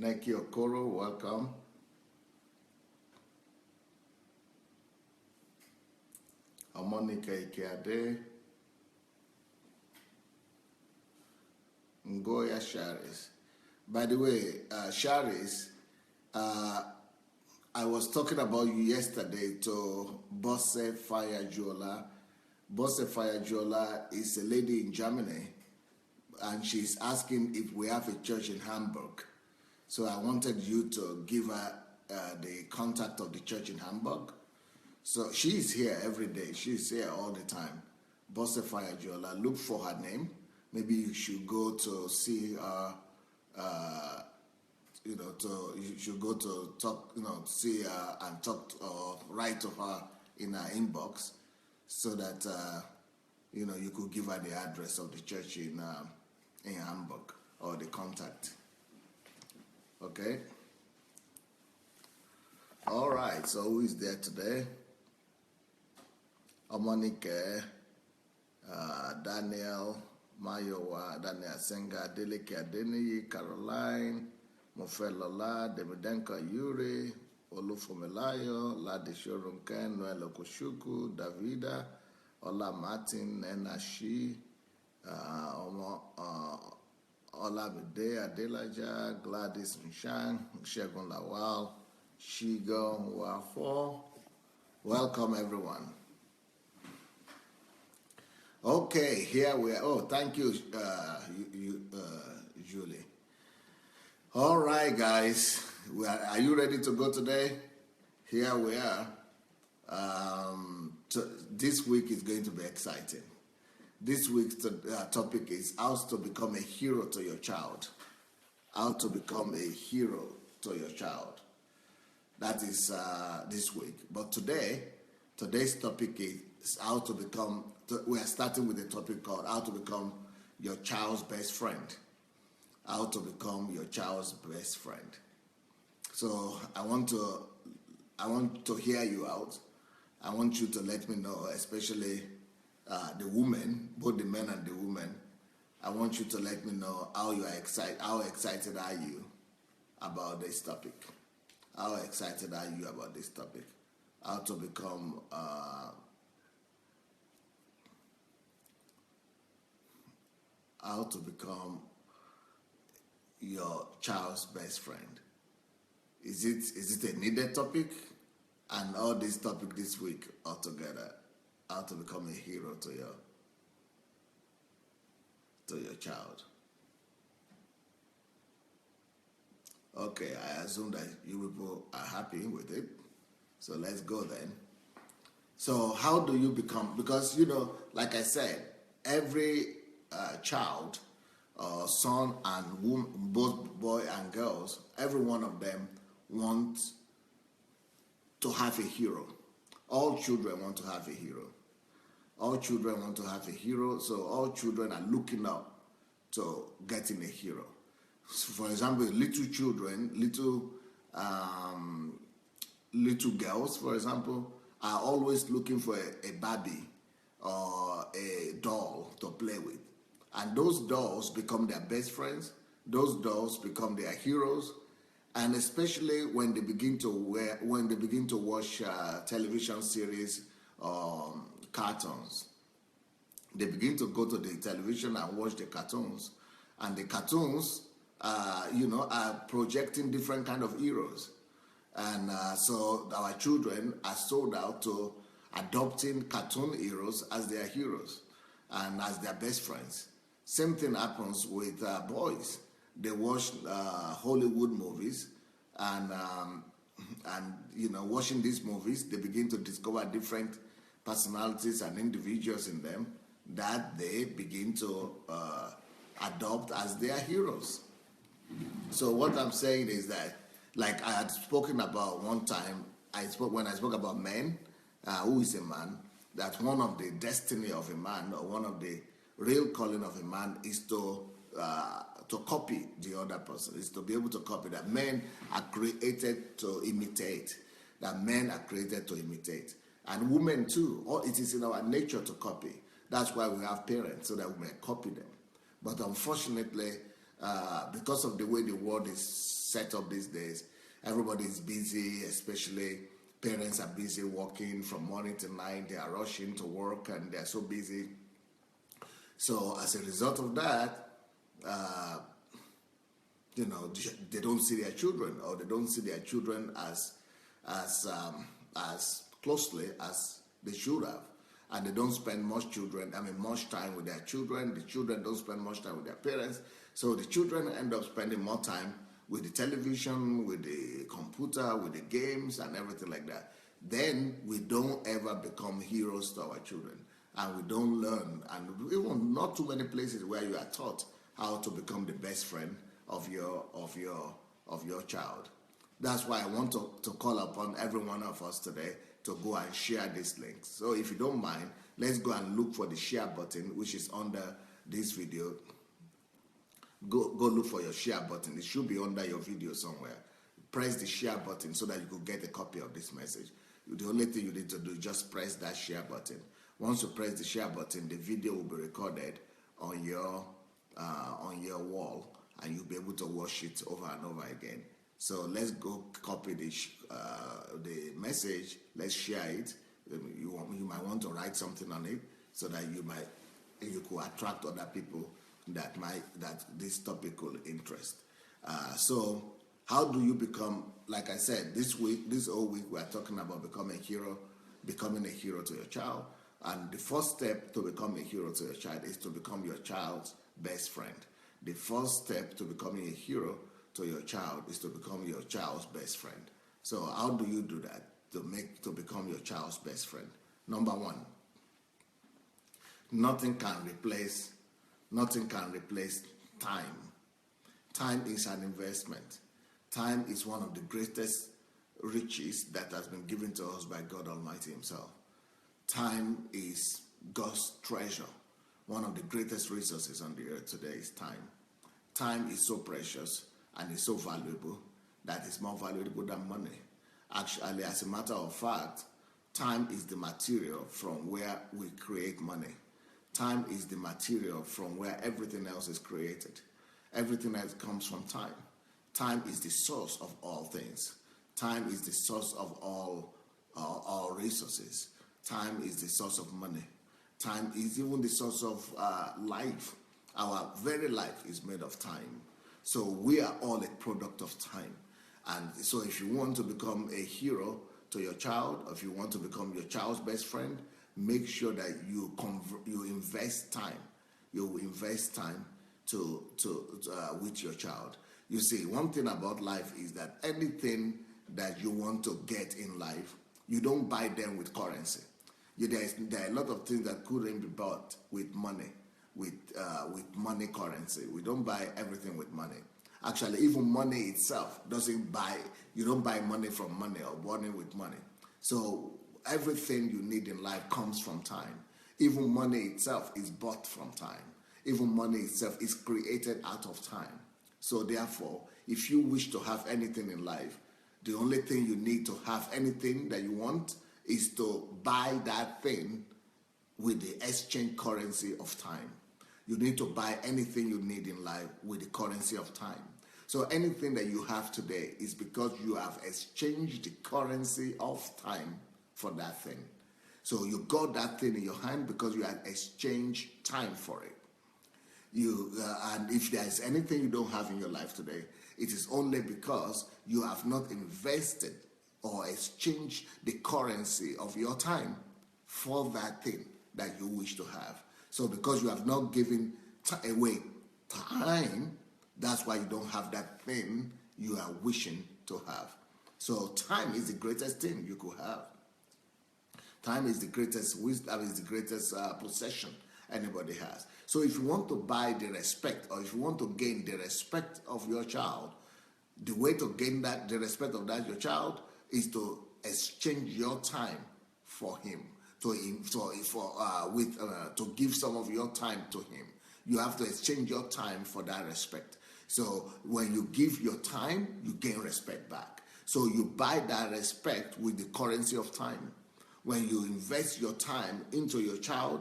Neki Okoro, welcome. Monica Ikeade. Ngoya Sharis. By the way, Sharis, I was talking about you yesterday to Bosse Fayajola. Bosse Fayajola is a lady in Germany, and she's asking if we have a church in Hamburg. So I wanted you to give her the contact of the church in Hamburg. So she is here every day. She's here all the time. Bosse Fayajola, look for her name. Maybe you should go to see her. You should go to talk, see her and talk or write to her in her inbox, so that you could give her the address of the church in Hamburg, or the contact. Okay. All right. So who is there today? Omonike, Daniel Mayowa, Daniel Senga, Deleke Adeniyi, Caroline, Mofelola, Demidenka Yuri, Olufomelayo, Ladishorunke, Noel Okoshuku, Davida, Ola Martin, Enashi, Olamide Adelaja, Gladys Mshang, Shegun Lawal, Shigo Wafo. Welcome, everyone. Okay, here we are. Oh, thank you, Julie. All right, guys. Are you ready to go today? Here we are. This week is going to be exciting. This week's topic is how to become a hero to your child. How to become a hero to your child. That is this week. But today's topic is how to become. We are starting with a topic called how to become your child's best friend. How to become your child's best friend. So I want to hear you out. I want you to let me know, especially the women, both the men and the women. I want you to let me know how you are excited. How excited are you about this topic? How excited are you about this topic? How to become your child's best friend. Is it a needed topic? And all this topic this week altogether, how to become a hero to your child. Okay, I assume that you people are happy with it. So let's go then. So how do you become, because like I said, every child, son and woman, both boy and girls, every one of them wants to have a hero. All children want to have a hero. All children want to have a hero, so all children are looking up to getting a hero. So for example, little children, little girls, for example, are always looking for a Barbie or a doll to play with. And those dolls become their best friends. Those dolls become their heroes. And especially when they begin to watch television series or cartoons, they begin to go to the television and watch the cartoons. And the cartoons, are projecting different kind of heroes. And so our children are sold out to adopting cartoon heroes as their heroes and as their best friends. Same thing happens with boys. They watch Hollywood movies, and watching these movies, they begin to discover different personalities and individuals in them that they begin to adopt as their heroes. So what I'm saying is that, like I had spoken about one time, when I spoke about men, who is a man, that one of the destiny of a man, or one of the real calling of a man, is to copy the other person, is to be able to copy. That men are created to imitate. That men are created to imitate. And women too. Or it is in our nature to copy. That's why we have parents, so that we may copy them. But unfortunately, because of the way the world is set up these days, everybody is busy, especially parents are busy working from morning to night. They are rushing to work and they are so busy. So as a result of that, they don't see their children, or they don't see their children as closely as they should have, and they don't spend much time with their children. The children don't spend much time with their parents, so the children end up spending more time with the television, with the computer, with the games, and everything like that. Then we don't ever become heroes to our children, and we don't learn, and even not too many places where you are taught how to become the best friend of your child. That's why I want to call upon every one of us today to go and share this link. So if you don't mind, let's go and look for the share button, which is under this video. Go look for your share button. It should be under your video somewhere. Press the share button so that you could get a copy of this message. The only thing you need to do is just press that share button. Once you press the share button, the video will be recorded on your wall, and you'll be able to watch it over and over again. So let's go copy the message. Let's share it. You might want to write something on it so that you could attract other people that this topic will interest. So how do you become? Like I said, this whole week we are talking about becoming a hero to your child. And the first step to become a hero to your child is to become your child's best friend. The first step to becoming a hero to your child is to become your child's best friend. So how do you do that to become your child's best friend? Number one, nothing can replace time. Time is an investment. Time is one of the greatest riches that has been given to us by God Almighty Himself. Time is God's treasure. One of the greatest resources on the earth today is time. Time is so precious and is so valuable that it's more valuable than money. Actually, as a matter of fact, time is the material from where we create money. Time is the material from where everything else is created. Everything else comes from time. Time is the source of all things. Time is the source of all resources. Time is the source of money. Time is even the source of life. Our very life is made of time. So we are all a product of time. And so if you want to become a hero to your child, or if you want to become your child's best friend, make sure that you invest time. You invest time with your child. You see, one thing about life is that anything that you want to get in life, you don't buy them with currency. There are a lot of things that couldn't be bought with money, with money currency. We don't buy everything with money. Actually, even money itself you don't buy money from money or money with money. So everything you need in life comes from time. Even money itself is bought from time. Even money itself is created out of time. So therefore, if you wish to have anything in life, the only thing you need to have anything that you want is to buy that thing with the exchange currency of time. You need to buy anything you need in life with the currency of time. So anything that you have today is because you have exchanged the currency of time for that thing. So you got that thing in your hand because you had exchanged time for it. And if there is anything you don't have in your life today, it is only because you have not invested or exchanged the currency of your time for that thing that you wish to have. So because you have not given away time, that's why you don't have that thing you are wishing to have. So time is the greatest thing you could have. Time is the greatest wisdom, is the greatest possession anybody has. So if you want to buy the respect, or if you want to gain the respect of your child, the way to gain the respect of your child is to exchange your time for him, to give some of your time to him. You have to exchange your time for that respect. So when you give your time, you gain respect back. So you buy that respect with the currency of time. When you invest your time into your child,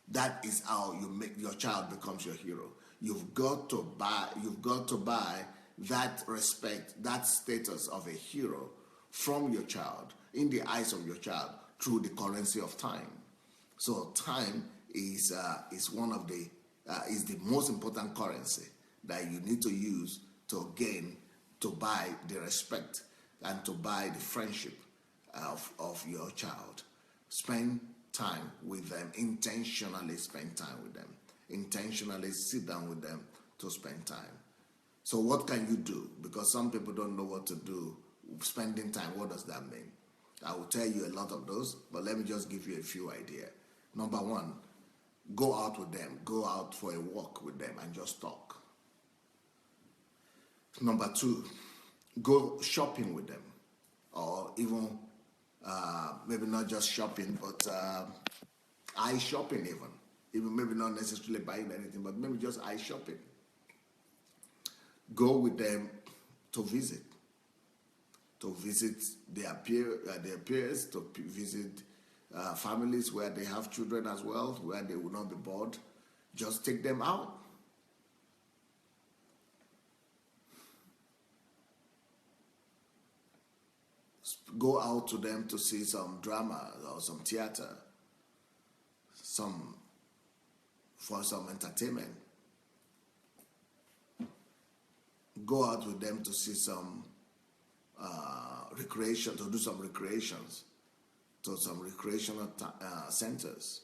that is how you make your child becomes your hero. You've got to buy that respect, that status of a hero from your child, in the eyes of your child, through the currency of time. So time is one of the is the most important currency that you need to use to gain, to buy the respect and to buy the friendship of your child. Spend time with them, intentionally spend time with them, intentionally sit down with them to spend time. So what can you do? Because some people don't know what to do. Spending time, what does that mean? I will tell you a lot of those, but let me just give you a few ideas. Number one, go out with them. Go out for a walk with them and just talk. Number two, go shopping with them, or even maybe not just shopping, but eye shopping even maybe not necessarily buying anything, but maybe just eye shopping. Go with them to visit their peers, to visit families where they have children as well, where they will not be bored. Just take them out. Go out to them to see some drama or some theater, for some entertainment. Go out with them to see some recreation, to do some recreations, to some recreational centers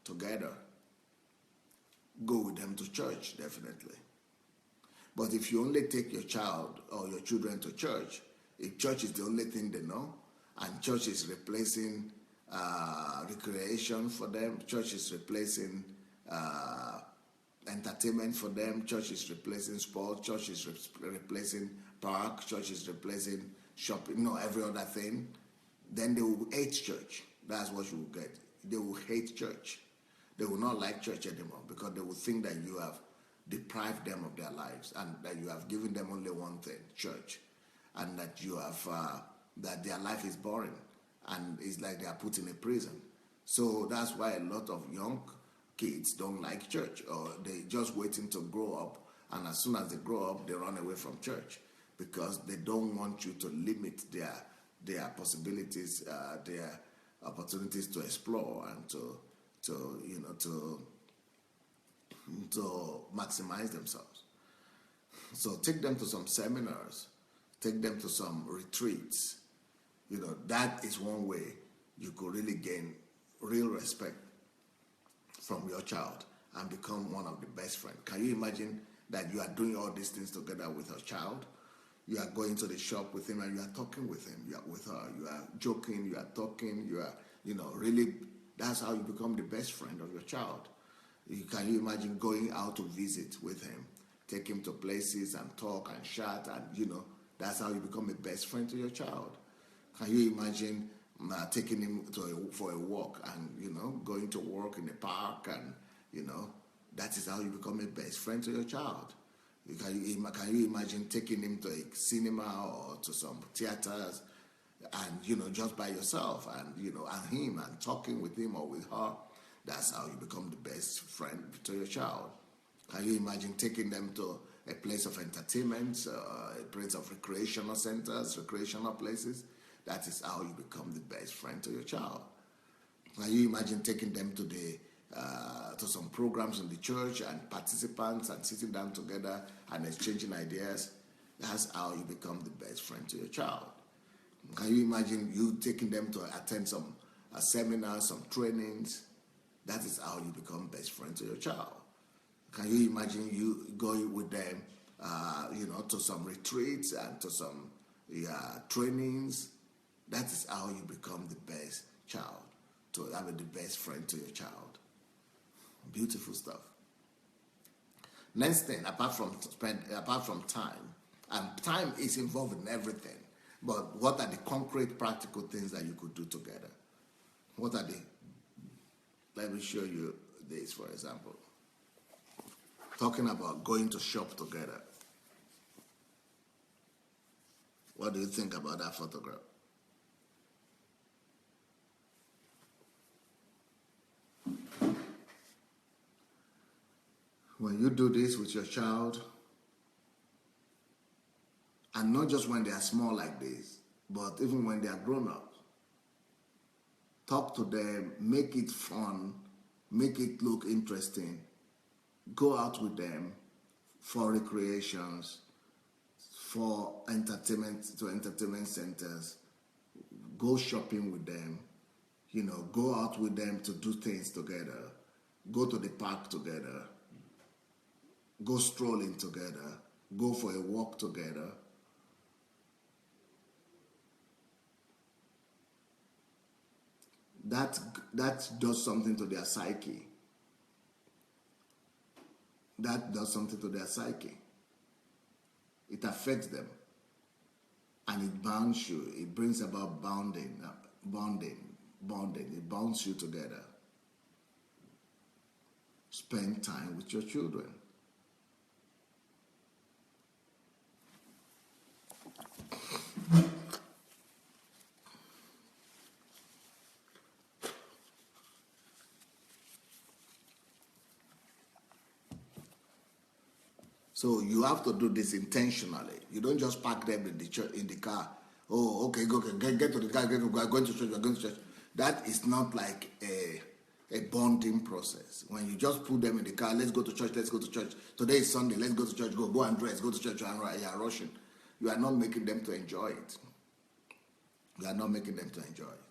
together. Go with them to church, definitely. But if you only take your child or your children to church, if church is the only thing they know, and church is replacing recreation for them, church is replacing entertainment for them, church is replacing sport, church is replacing park, church is replacing shopping, every other thing, then they will hate church. That's what you will get. They will hate church. They will not like church anymore because they will think that you have deprived them of their lives and that you have given them only one thing, church, and that you have that their life is boring and it's like they are put in a prison. So that's why a lot of young kids don't like church, or they just waiting to grow up, and as soon as they grow up, they run away from church because they don't want you to limit their possibilities, their opportunities to explore and to maximize themselves. So take them to some seminars, take them to some retreats. That is one way you could really gain real respect from your child and become one of the best friends. Can you imagine that you are doing all these things together with your child? You are going to the shop with him and you are talking with him, you are with her, you are joking, you are talking, you are, really, that's how you become the best friend of your child. Can you imagine going out to visit with him, take him to places and talk and chat, and that's how you become a best friend to your child. Can you imagine taking him for a walk and going to work in the park, and that is how you become a best friend to your child. Can you imagine taking him to a cinema or to some theaters and just by yourself and him and talking with him or with her? That's how you become the best friend to your child. Can you imagine taking them to a place of entertainment, a place of recreational centers, recreational places? That is how you become the best friend to your child. Can you imagine taking them to some programs in the church and participants and sitting down together and exchanging ideas? That's how you become the best friend to your child. Can you imagine you taking them to attend some seminars, some trainings? That is how you become best friend to your child. Can you imagine you going with them, to some retreats and to some trainings? That is how you become the best child, to have the best friend to your child. Beautiful stuff. Next thing, apart from time, and time is involved in everything, but what are the concrete, practical things that you could do together? What are they? Let me show you this, for example. Talking about going to shop together. What do you think about that photograph? When you do this with your child, and not just when they are small like this, but even when they are grown up, talk to them, make it fun, make it look interesting, go out with them for recreations, for entertainment, to entertainment centers, go shopping with them, go out with them to do things together, go to the park together, go strolling together, go for a walk together. That does something to their psyche. That does something to their psyche. It affects them. And it bounds you. It brings about bonding. It bonds you together. Spend time with your children. So you have to do this intentionally. You don't just park them in the car. Oh, okay, go get to the car. We're going to church. We're going to church. That is not like a bonding process. When you just put them in the car, let's go to church. Let's go to church. Today is Sunday. Let's go to church. Go and dress. Go to church. And you are rushing. You are not making them to enjoy it. You are not making them to enjoy it.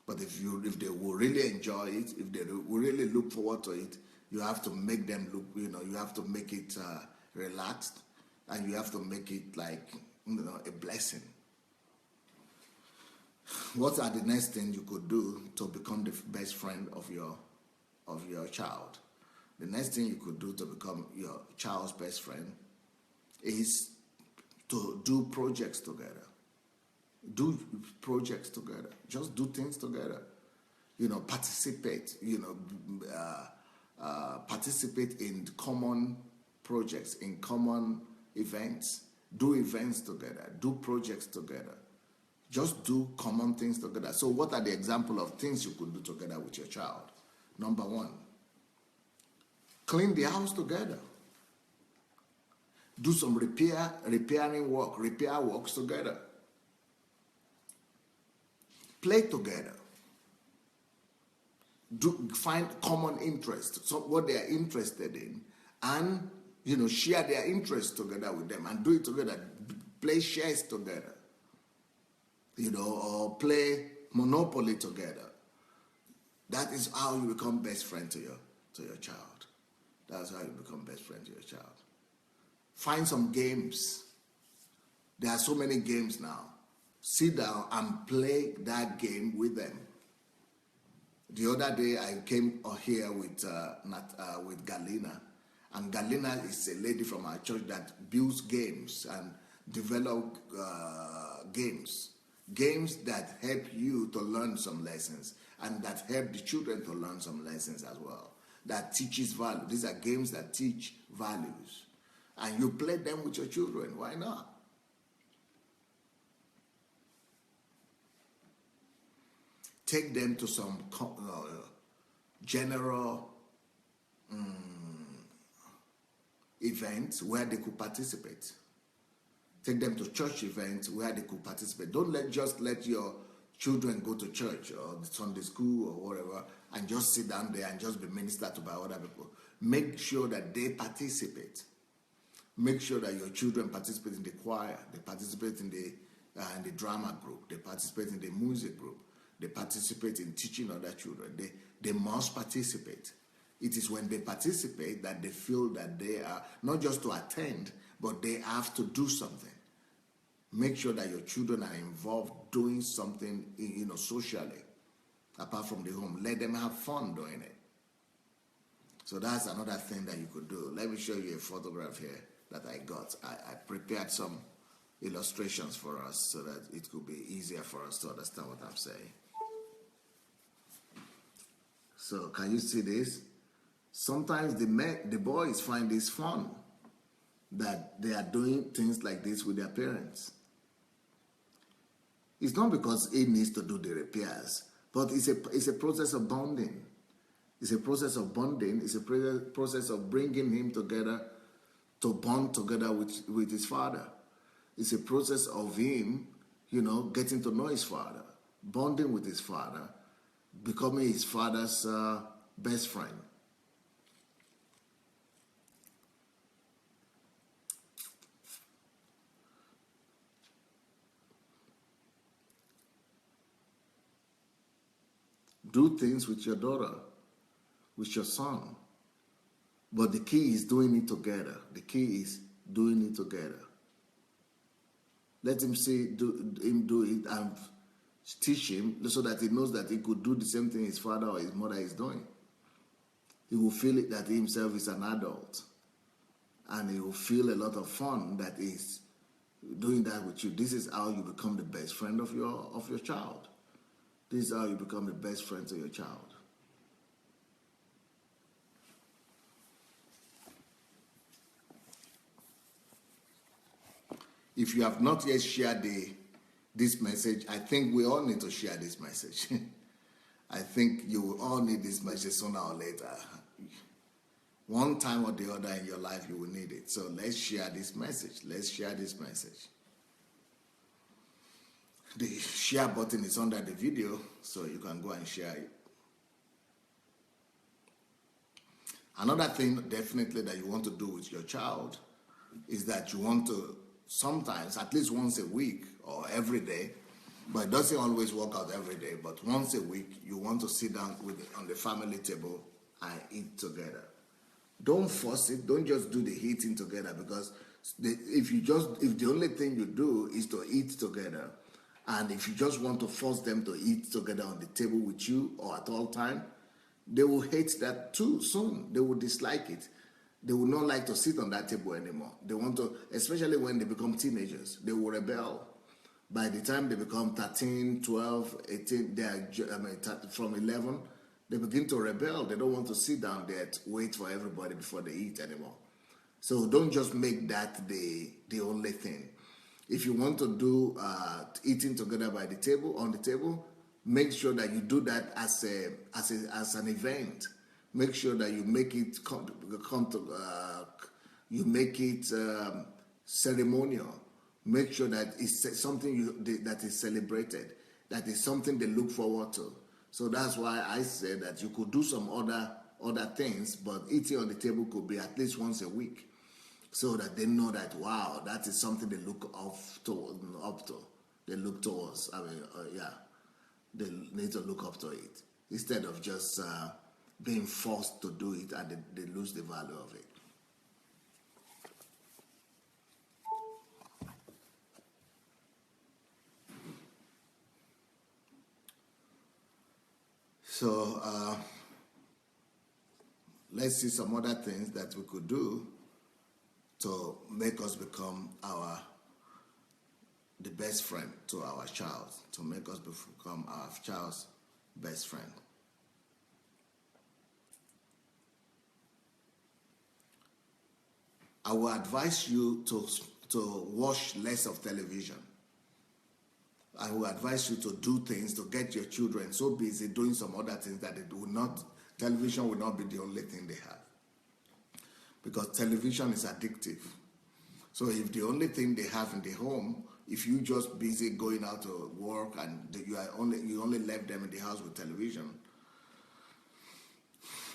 But if they will really enjoy it, if they will really look forward to it, you have to make them look, you have to make it relaxed, and you have to make it like, a blessing. What are the next things you could do to become the best friend of your child? The next thing you could do to become your child's best friend is to do projects together. Do projects together. Just do things together. Participate. Participate in common projects, in common events. Do events together. Do projects together. Just do common things together. So what are the example of things you could do together with your child? Number one, clean the house together. Do some repair works together. Play together. Find common interest, so what they are interested in, and share their interests together with them and do it together. Play shares together, or play Monopoly together. That is how you become best friend to your child. That's how you become best friend to your child. Find some games. There are so many games now. Sit down and play that game with them. The other day I came here with Galina, and Galina is a lady from our church that builds games and develop games that help you to learn some lessons, and that help the children to learn some lessons as well. That teaches value. These are games that teach values, and you play them with your children. Why not? Take them to some general events where they could participate. Take them to church events where they could participate. Don't just let your children go to church or Sunday school or whatever and just sit down there and just be ministered to by other people. Make sure that they participate. Make sure that your children participate in the choir. They participate in the drama group. They participate in the music group. They participate in teaching other children. They must participate. It is when they participate that they feel that they are, not just to attend, but they have to do something. Make sure that your children are involved doing something, socially, apart from the home. Let them have fun doing it. So that's another thing that you could do. Let me show you a photograph here that I got. I prepared some illustrations for us so that it could be easier for us to understand what I'm saying. So can you see this? Sometimes the boys find this fun, that they are doing things like this with their parents. It's not because he needs to do the repairs, but it's a process of bonding. It's a process of bonding. It's a process of bringing him together to bond together with his father. It's a process of him, getting to know his father, bonding with his father, becoming his father's best friend. Do things with your daughter, with your son. But the key is doing it together. The key is doing it together. Let him do it and teach him so that he knows that he could do the same thing his father or his mother is doing. He will feel it that he himself is an adult. And he will feel a lot of fun that is doing that with you. This is how you become the best friend of your child. This is how you become the best friend to your child. If you have not yet shared this message, I think we all need to share this message. I think you will all need this message sooner or later. One time or the other in your life, you will need it. So let's share this message. Let's share this message. The share button is under the video, so you can go and share it. Another thing definitely that you want to do with your child is that you want to sometimes, at least once a week or every day, but it doesn't always work out every day, but once a week, you want to sit down on the family table and eat together. Don't force it. Don't just do the eating together, because if the only thing you do is to eat together, and if you just want to force them to eat together on the table with you or at all time, they will hate that too soon. They will dislike it. They will not like to sit on that table anymore. They want to, especially when they become teenagers, they will rebel. By the time they become 13, 12, 18, from 11, they begin to rebel. They don't want to sit down there to wait for everybody before they eat anymore. So don't just make that the only thing. If you want to do eating together on the table, make sure that you do that as an event. Make sure that you make it ceremonial. Make sure that it's something that is celebrated, that is something they look forward to. So that's why I said that you could do some other things, but eating on the table could be at least once a week, so that they know that, wow, that is something they look up to. They look towards. They need to look up to it instead of just being forced to do it, and they lose the value of it. So let's see some other things that we could do to make us become the best friend to our child, to make us become our child's best friend. I will advise you to watch less of television. I will advise you to do things to get your children so busy doing some other things that television will not be the only thing they have. Because television is addictive. So if the only thing they have in the home, if you just busy going out to work and you only left them in the house with television,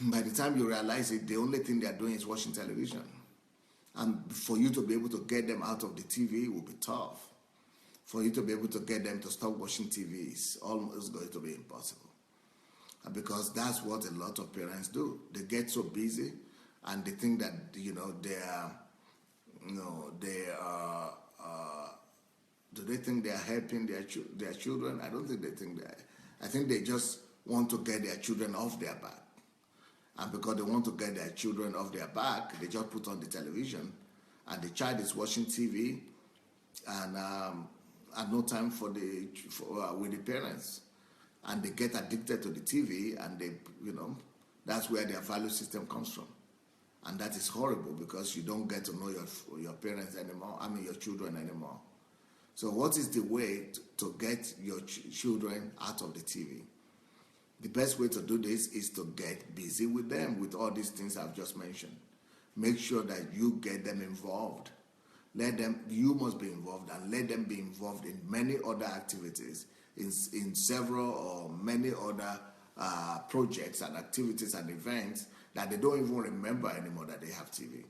by the time you realize it, the only thing they're doing is watching television. And for you to be able to get them out of the TV will be tough. For you to be able to get them to stop watching TV is almost going to be impossible. And because that's what a lot of parents do. They get so busy and they think that, do they think they are helping their children? I don't think they think that. I think they just want to get their children off their back. And because they want to get their children off their back, they just put on the television, and the child is watching TV, and no time with the parents, and they get addicted to the TV, and that's where their value system comes from, and that is horrible because you don't get to know your parents anymore. Your children anymore. So, what is the way to get your children out of the TV? The best way to do this is to get busy with them, with all these things I've just mentioned. Make sure that you get them involved. You must be involved, and let them be involved in many other activities, in several or many other projects and activities and events that they don't even remember anymore that they have TV.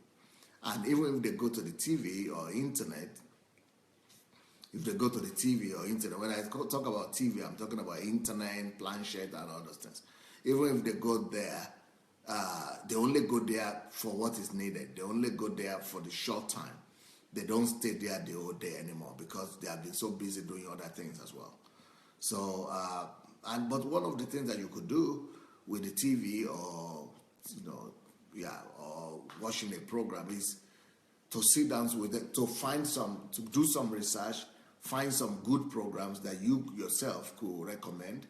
And even if they go to the TV or internet, when I talk about TV, I'm talking about internet, planchette, and all those things. Even if they go there, they only go there for what is needed. They only go there for the short time. They don't stay there the whole day anymore because they have been so busy doing other things as well. So, but one of the things that you could do with the TV or or watching a program is to sit down with them, to do some research, find some good programs that you yourself could recommend,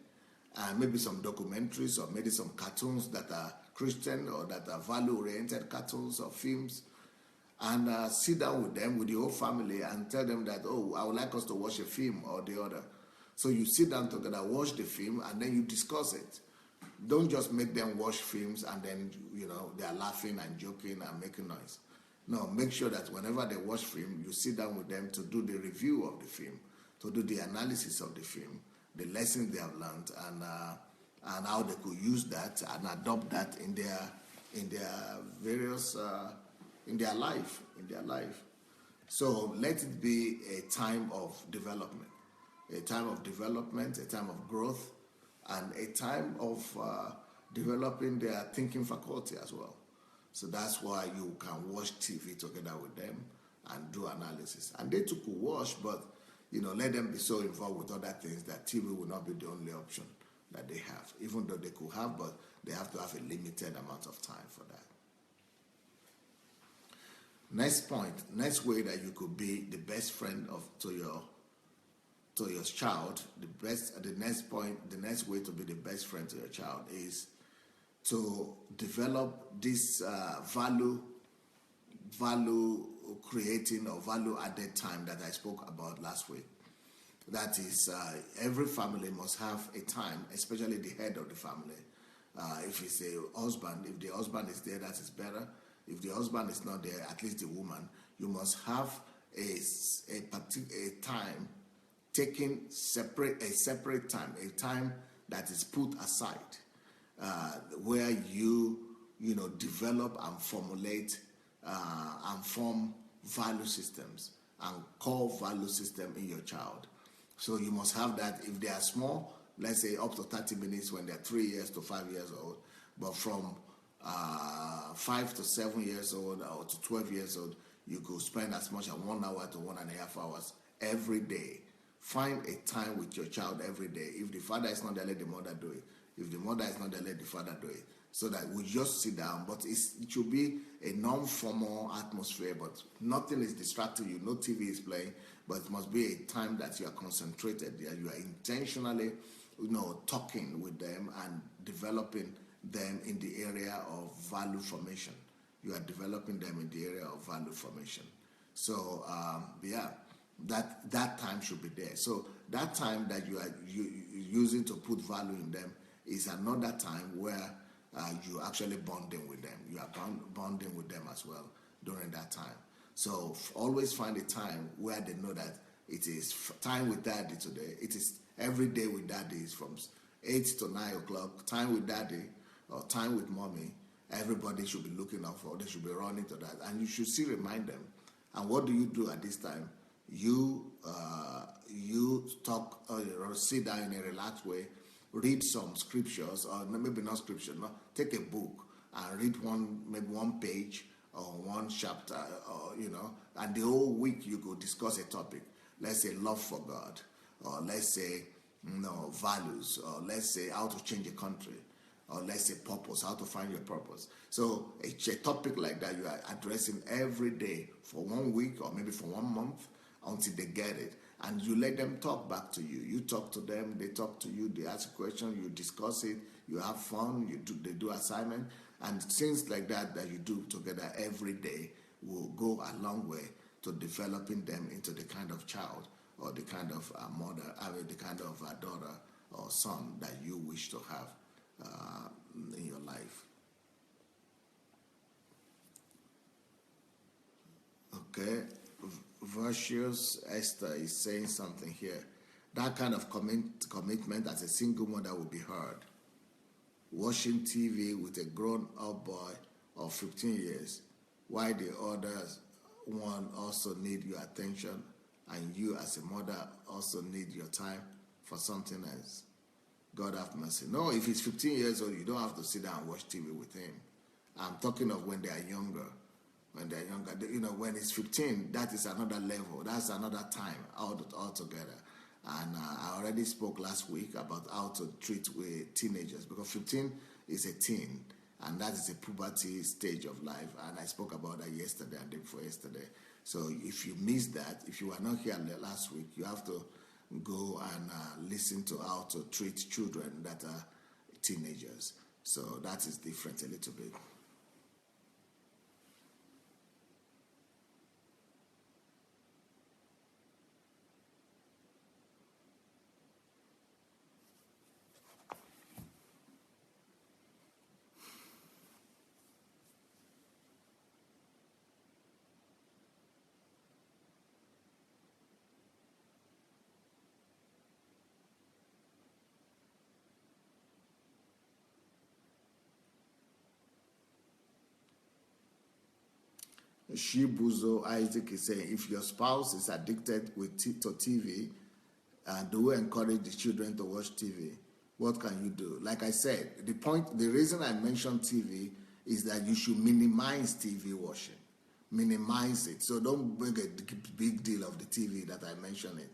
and maybe some documentaries or maybe some cartoons that are Christian or that are value-oriented cartoons or films, and sit down with them, with the whole family, and tell them that, oh, I would like us to watch a film or the other. So you sit down together, watch the film, and then you discuss it. Don't just make them watch films and then, they are laughing and joking and making noise. No, make sure that whenever they watch film, you sit down with them to do the review of the film, to do the analysis of the film, the lessons they have learned, and how they could use that and adopt that in their various in their life. So let it be a time of development, a time of growth, and a time of developing their thinking faculty as well. So that's why you can watch TV together with them and do analysis. And they too could watch, but let them be so involved with other things that TV will not be the only option that they have, even though they could have, but they have to have a limited amount of time for that. Next way that you could be the best friend to your child, the next way to be the best friend to your child is to develop this value creating or value added time that I spoke about last week. That is, every family must have a time, especially the head of the family. If it's a husband, if the husband is there, that is better. If the husband is not there, at least the woman, you must have a time, taking a separate time, a time that is put aside, where you develop and formulate and form value systems and core value system in your child. So you must have that. If they are small, let's say up to 30 minutes when they're 3 years to 5 years old, but from 5 to 7 years old or to 12 years old, you could spend as much as 1 hour to 1.5 hours every day. Find a time with your child every day. If the father is not there, let the mother do it. If the mother is not there, let the father do it. So that we just sit down, but it should be a non-formal atmosphere, but nothing is distracting you. No TV is playing, but it must be a time that you are concentrated, that you are intentionally, talking with them and developing them in the area of value formation. You are developing them in the area of value formation. So, that time should be there. So that time that you are using to put value in them is another time where you're actually bonding with them. You are bonding with them as well during that time. So always find a time where they know that it is time with daddy today. It is every day with daddy is from 8 to 9 o'clock. Time with daddy or time with mommy. Everybody should be looking out for. They should be running to that. And you should still remind them. And what do you do at this time? You talk or sit down in a relaxed way, read some scriptures, or maybe not scripture, no, take a book and read maybe one page or one chapter, or and the whole week you could discuss a topic. Let's say love for God, or let's say values, or let's say how to change a country, or let's say purpose, how to find your purpose. So a topic like that you are addressing every day for 1 week or maybe for 1 month until they get it. And you let them talk back to you. You talk to them, they talk to you, they ask a question, you discuss it, you have fun, they do assignment, and things like that you do together every day will go a long way to developing them into the kind of child or the kind of mother, the kind of daughter or son that you wish to have uh, in your life. Okay, Virtuous Esther is saying something here. That kind of commitment as a single mother will be hard. Watching TV with a grown-up boy of 15 years, while the others one also need your attention, and you as a mother also need your time for something else. God have mercy. No, if he's 15 years old, you don't have to sit down and watch TV with him. I'm talking of when they are younger. When they're younger, when it's 15, that is another level. That's another time altogether. And I already spoke last week about how to treat with teenagers, because 15 is a teen, and that is a puberty stage of life. And I spoke about that yesterday and day before yesterday. So if you missed that, if you were not here last week, you have to go and listen to how to treat children that are teenagers. So that is different a little bit. Shibuzo Isaac is saying, if your spouse is addicted to TV, do we encourage the children to watch TV? What can you do? Like I said, the reason I mentioned TV is that you should minimize TV watching. Minimize it. So don't make a big deal of the TV that I mentioned it.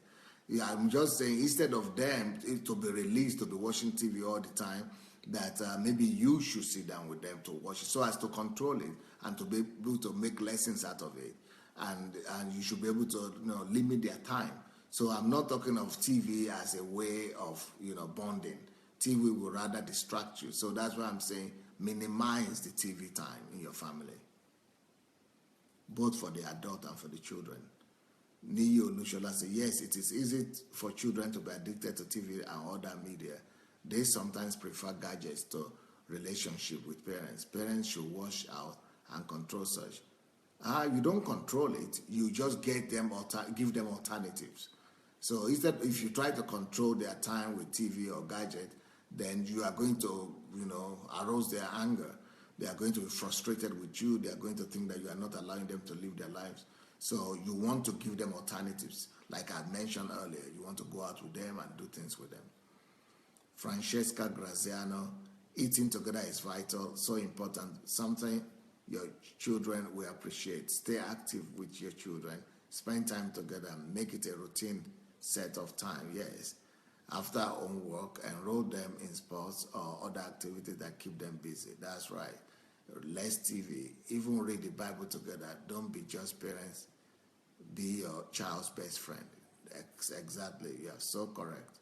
Yeah, I'm just saying, instead of them to be released to be watching TV all the time, that maybe you should sit down with them to watch it so as to control it and to be able to make lessons out of it. And you should be able to limit their time. So I'm not talking of TV as a way of bonding. TV will rather distract you. So that's why I'm saying minimize the TV time in your family, both for the adult and for the children. Niyo Nushola says, yes, it is easy for children to be addicted to TV and other media. They sometimes prefer gadgets to relationship with parents. Parents should watch out and control such. You don't control it. You just give them alternatives. So instead, if you try to control their time with TV or gadget, then you are going to, arouse their anger. They are going to be frustrated with you. They are going to think that you are not allowing them to live their lives. So you want to give them alternatives. Like I mentioned earlier, you want to go out with them and do things with them. Francesca Graziano, eating together is vital, so important, something your children will appreciate. Stay active with your children. Spend time together. Make it a routine set of time, yes. After homework, enroll them in sports or other activities that keep them busy. That's right. Less TV. Even read the Bible together. Don't be just parents. Be your child's best friend. Exactly. You are so correct.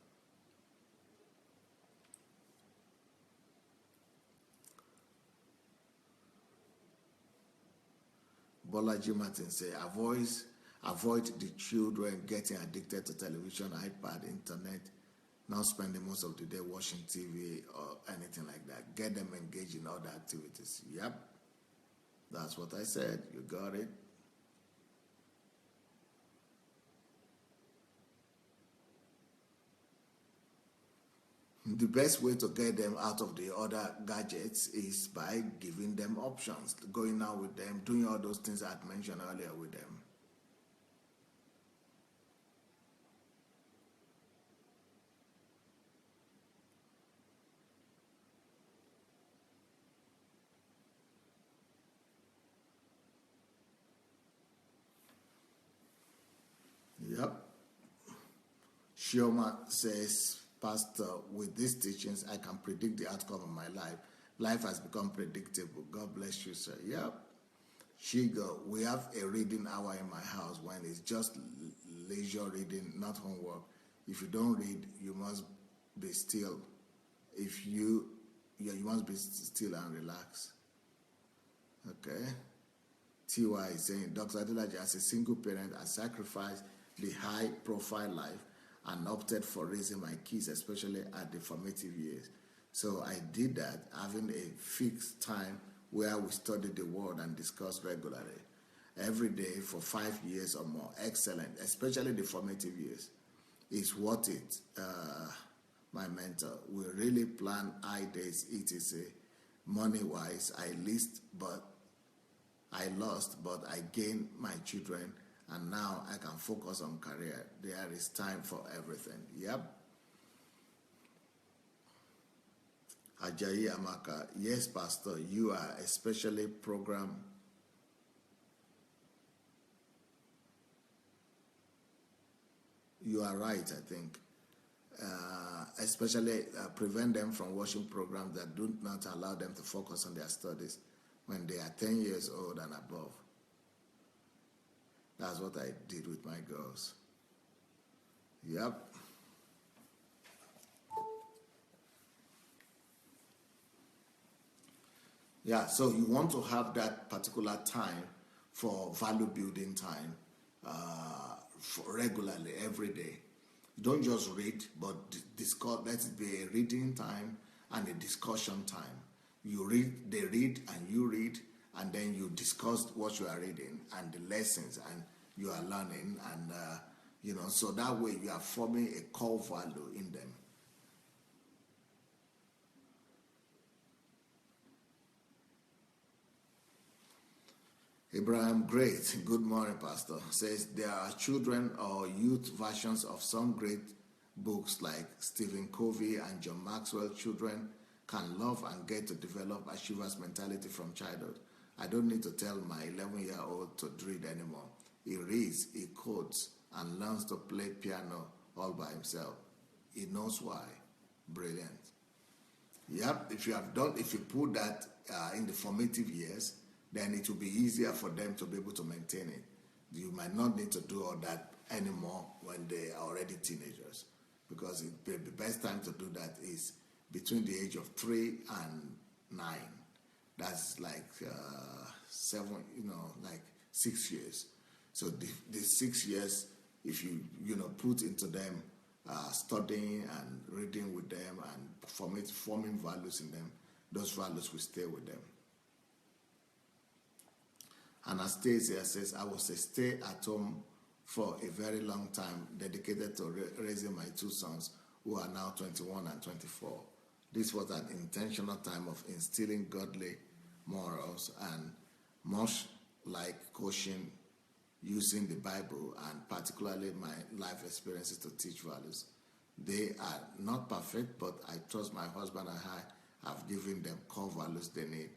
Bolaji Martin say, avoid the children getting addicted to television, iPad, internet, not spending most of the day watching TV or anything like that. Get them engaged in other activities. Yep, that's what I said. You got it. The best way to get them out of the other gadgets is by giving them options, going out with them, doing all those things I had mentioned earlier with them. Yep. Shioma says, Pastor, with these teachings, I can predict the outcome of my life. Life has become predictable. God bless you, sir. Yep. Shigo, we have a reading hour in my house when it's just leisure reading, not homework. If you don't read, you must be still. You must be still and relax. Okay. T.Y. is saying, Dr. Adelaja, as a single parent, I sacrificed the high-profile life and opted for raising my kids, especially at the formative years. So I did that, having a fixed time where we study the word and discuss regularly, every day for 5 years or more. Excellent, especially the formative years. It's worth it. My mentor, we really plan high days, etc. Money wise, I lost, but I gained my children, and now I can focus on career. There is time for everything. Yep. Ajayi Amaka, yes, Pastor, you are especially programmed. You are right, I think. Especially prevent them from watching programs that do not allow them to focus on their studies when they are 10 years old and above. That's what I did with my girls. Yep. Yeah, so you want to have that particular time for value building time for regularly, every day. Don't just read, but discuss. Let it be a reading time and a discussion time. You read, they read, and you read, and then you discuss what you are reading and the lessons, and you are learning, and so that way you are forming a core value in them. Abraham, great. Good morning, Pastor. Says there are children or youth versions of some great books like Stephen Covey and John Maxwell. Children can love and get to develop achievers mentality from childhood. I don't need to tell my 11-year-old to read anymore. He reads, he codes, and learns to play piano all by himself. He knows why. Brilliant. Yep, if you put that in the formative years, then it will be easier for them to be able to maintain it. You might not need to do all that anymore when they are already teenagers, because the best time to do that is between the age of 3 and 9. That's like 6 years. So the 6 years, if you put into them studying and reading with them and forming values in them, those values will stay with them. Anastasia says, I was a stay-at-home for a very long time, dedicated to raising my 2 sons, who are now 21 and 24. This was an intentional time of instilling godly morals and much like coaching, using the Bible and particularly my life experiences to teach values. They are not perfect, but I trust my husband and I have given them core values they need.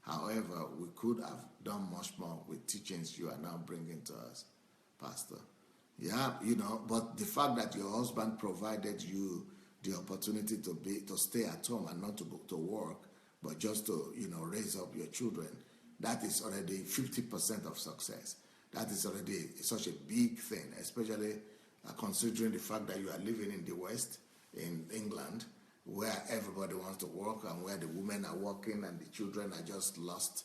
However, we could have done much more with teachings you are now bringing to us, Pastor. Yeah, but the fact that your husband provided you the opportunity to stay at home and not to go to work, but just to raise up your children, that is already 50% of success. That is already such a big thing, especially considering the fact that you are living in the West, in England, where everybody wants to work and where the women are working and the children are just lost.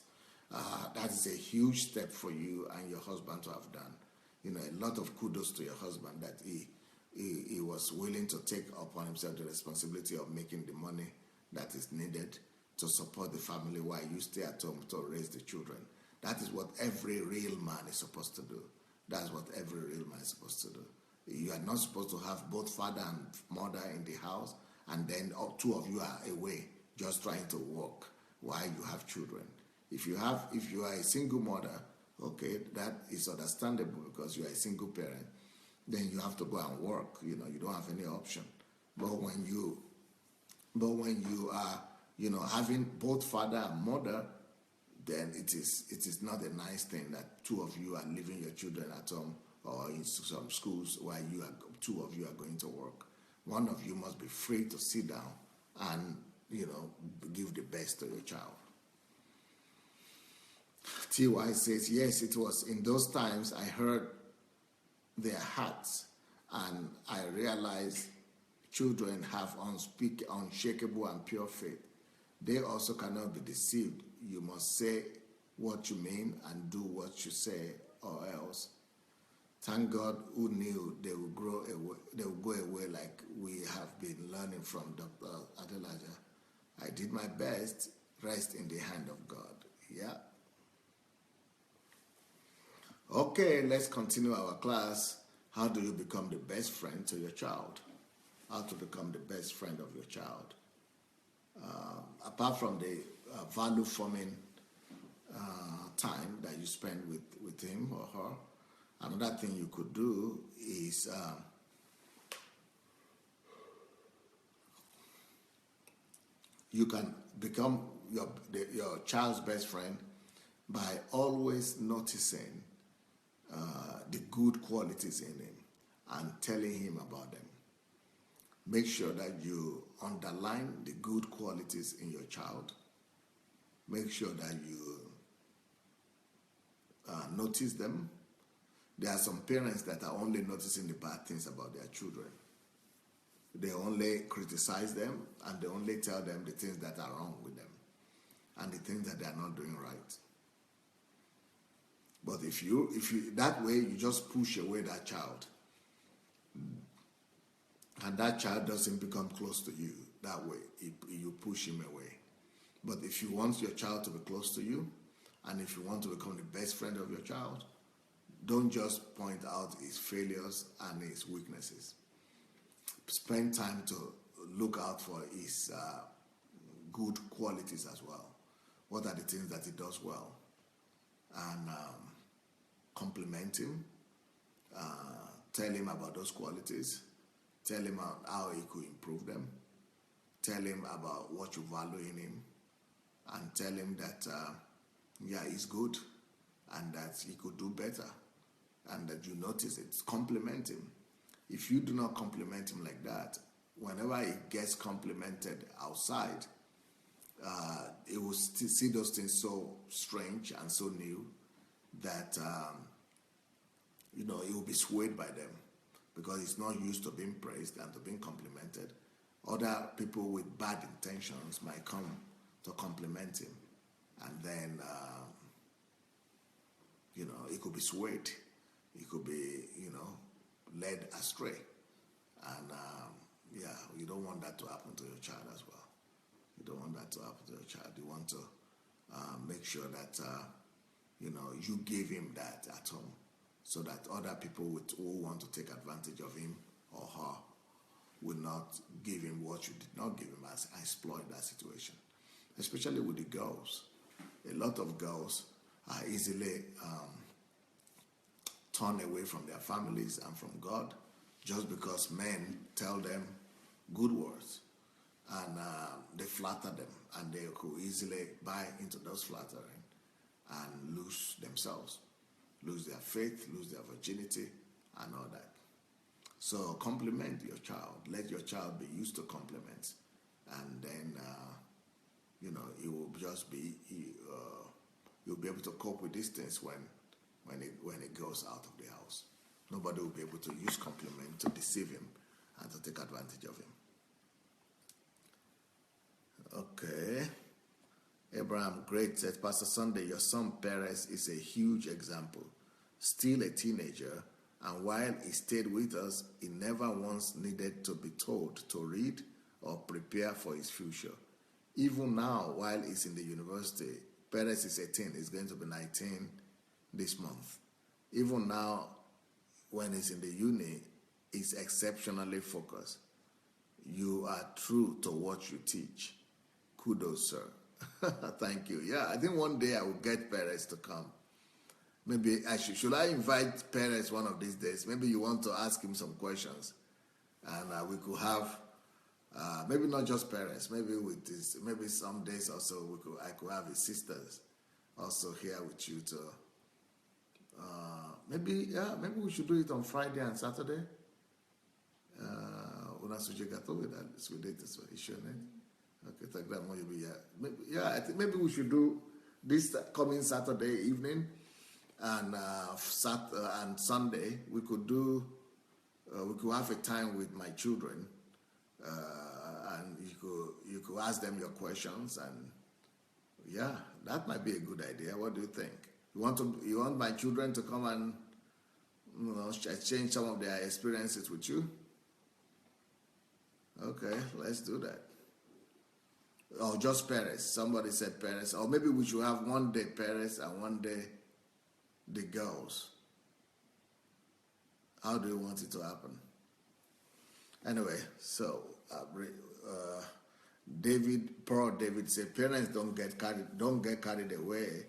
That is a huge step for you and your husband to have done. A lot of kudos to your husband that he was willing to take upon himself the responsibility of making the money that is needed to support the family while you stay at home to raise the children. That is what every real man is supposed to do. That's what every real man is supposed to do. You are not supposed to have both father and mother in the house, and then 2 of you are away just trying to work while you have children. If you are a single mother, okay, that is understandable because you are a single parent. Then you have to go and work. You don't have any option. But when you are having both father and mother, then it is not a nice thing that 2 of you are leaving your children at home or in some schools while 2 of you are going to work. One of you must be free to sit down and give the best to your child. T.Y. says, yes, it was in those times I heard their hearts and I realized children have unshakable and pure faith. They also cannot be deceived. You must say what you mean and do what you say, or else. Thank God who knew they will go away like we have been learning from Dr. Adelaja. I did my best. Rest in the hand of God. Yeah. Okay, let's continue our class. How do you become the best friend to your child? How to become the best friend of your child. Apart from the value forming time that you spend with him or her, another thing you could do is you can become your child's best friend by always noticing the good qualities in him and telling him about them. Make sure that you underline the good qualities in your child. Make sure that you notice them. There are some parents that are only noticing the bad things about their children. They only criticize them and they only tell them the things that are wrong with them and the things that they are not doing right. But if you that way you just push away that child, and that child doesn't become close to you that way. You push him away. But if you want your child to be close to you, and if you want to become the best friend of your child, don't just point out his failures and his weaknesses. Spend time to look out for his good qualities as well. What are the things that he does well? And compliment him. Tell him about those qualities. Tell him how he could improve them. Tell him about what you value in him. And tell him that, he's good and that he could do better and that you notice it. Compliment him. If you do not compliment him like that, whenever he gets complimented outside, he will see those things so strange and so new that, he will be swayed by them because he's not used to being praised and to being complimented. Other people with bad intentions might come to compliment him, and then, he could be swayed. He could be, led astray. And, you don't want that to happen to your child as well. You don't want that to happen to your child. You want to make sure that, you give him that at home so that other people who want to take advantage of him or her will not give him what you did not give him as exploit that situation. Especially with the girls. A lot of girls are easily turned away from their families and from God just because men tell them good words and they flatter them, and they could easily buy into those flattering and lose themselves, lose their faith, lose their virginity and all that. So compliment your child. Let your child be used to compliments, and then it will just be you'll be able to cope with these things when it goes out of the house. Nobody will be able to use compliment to deceive him and to take advantage of him. Okay. Abraham, great, said Pastor Sunday, your son Perez is a huge example. Still a teenager, and while he stayed with us, he never once needed to be told to read or prepare for his future. Even now, while he's in the university, Perez is 18, he's going to be 19 this month. Even now, when he's in the uni, he's exceptionally focused. You are true to what you teach. Kudos, sir. Thank you. Yeah, I think one day I will get Perez to come. Maybe should I invite Perez one of these days? Maybe you want to ask him some questions, and we could have maybe not just Perez. Maybe some days also I could have his sisters also here with you too. Maybe we should do it on Friday and Saturday. I think maybe we should do this coming Saturday evening, and Sunday we could have a time with my children, and you could ask them your questions, and that might be a good idea. What do you think? You want my children to come and exchange some of their experiences with you? Okay, let's do that. Or just parents. Somebody said parents. Or maybe we should have one day parents and one day the girls. How do you want it to happen? Anyway, so Paul David said, parents don't get carried away.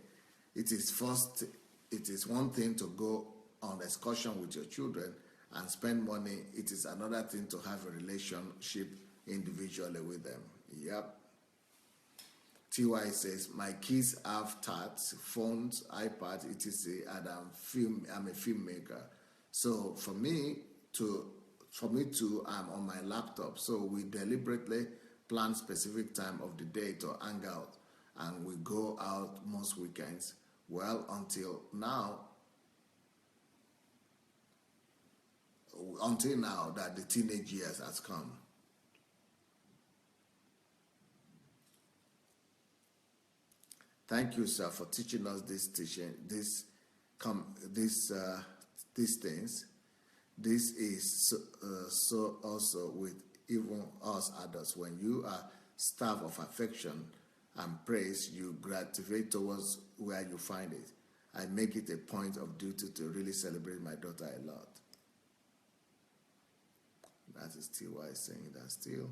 It is one thing to go on excursion with your children and spend money. It is another thing to have a relationship individually with them. Yep. TY says, my kids have tabs, phones, iPads, etc. And I'm a filmmaker. So for me too, I'm on my laptop. So we deliberately plan specific time of the day to hang out, and we go out most weekends. Well, until now that the teenage years has come. Thank you, sir, for teaching us these things. This is so also with even us adults. When you are starved of affection and praise, you gravitate towards where you find it. I make it a point of duty to really celebrate my daughter a lot. That is still why I'm saying that still.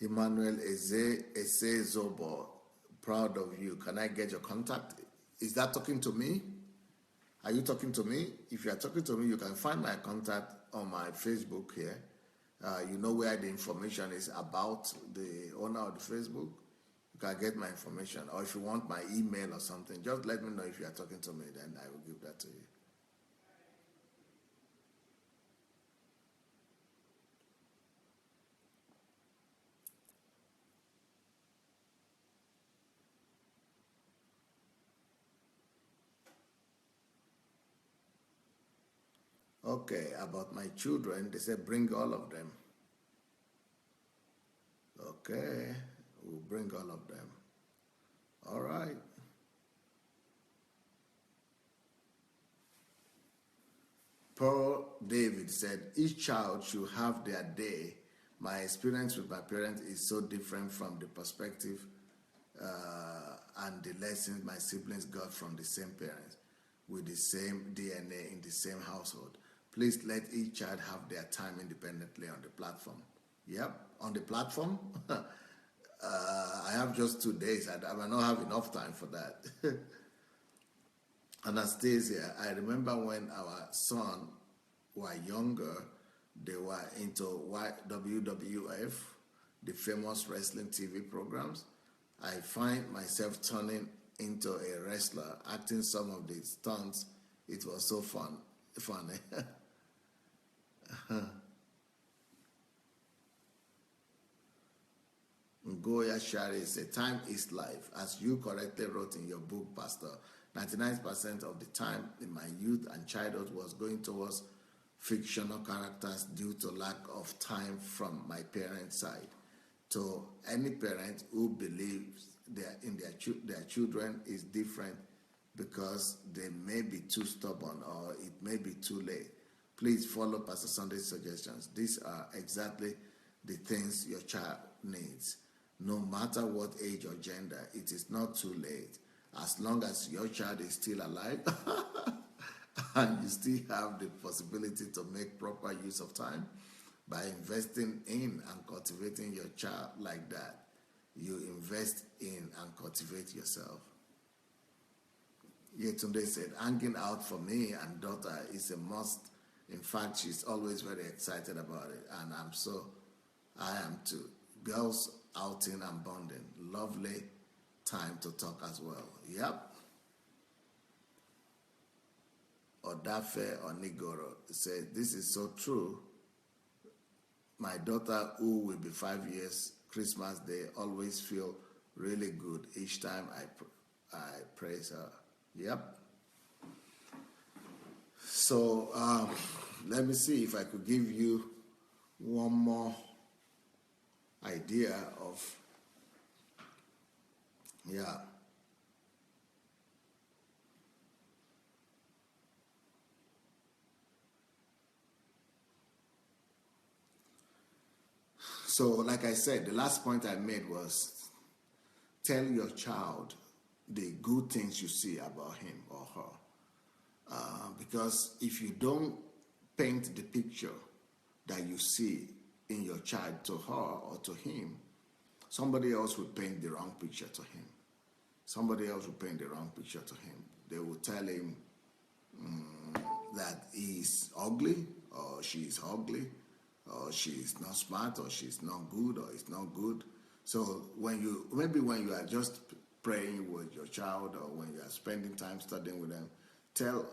Emmanuel Eze Zobo, proud of you. Can I get your contact? Is that talking to me? Are you talking to me? If you are talking to me, you can find my contact on my Facebook here. You know where the information is about the owner of the Facebook. You can get my information. Or if you want my email or something, just let me know if you are talking to me, then I will give that to you. Okay, about my children, they said bring all of them. Okay, we'll bring all of them. All right. Paul David said, each child should have their day. My experience with my parents is so different from the perspective and the lessons my siblings got from the same parents with the same DNA in the same household. Please let each child have their time independently on the platform. Yep, on the platform. I have just 2 days. I may not have enough time for that. Anastasia, I remember when our son were younger, they were into WWF, the famous wrestling TV programs. I find myself turning into a wrestler, acting some of the stunts. It was so funny. Ngoya Shari said, time is life. As you correctly wrote in your book, Pastor, 99% of the time in my youth and childhood was going towards fictional characters due to lack of time from my parents' side. To any parent who believes their children is different because they may be too stubborn or it may be too late, please follow Pastor Sunday's suggestions. These are exactly the things your child needs. No matter what age or gender, it is not too late. As long as your child is still alive and you still have the possibility to make proper use of time by investing in and cultivating your child like that, you invest in and cultivate yourself. Yetunde said, hanging out for me and daughter is a must. In fact, she's always very excited about it, and I am too. Girls outing and bonding. Lovely time to talk as well. Yep. Odafe Onigoro said, this is so true. My daughter, who will be 5 years, Christmas Day, always feel really good each time I praise her. Yep. So let me see if I could give you one more idea of, So, like I said, the last point I made was tell your child the good things you see about him or her. Because if you don't paint the picture that you see in your child to her or to him, somebody else will paint the wrong picture to him. Somebody else will paint the wrong picture to him. They will tell him that he's ugly or she's ugly or she's not smart or she's not good or it's not good. So when you are just praying with your child or when you are spending time studying with them, tell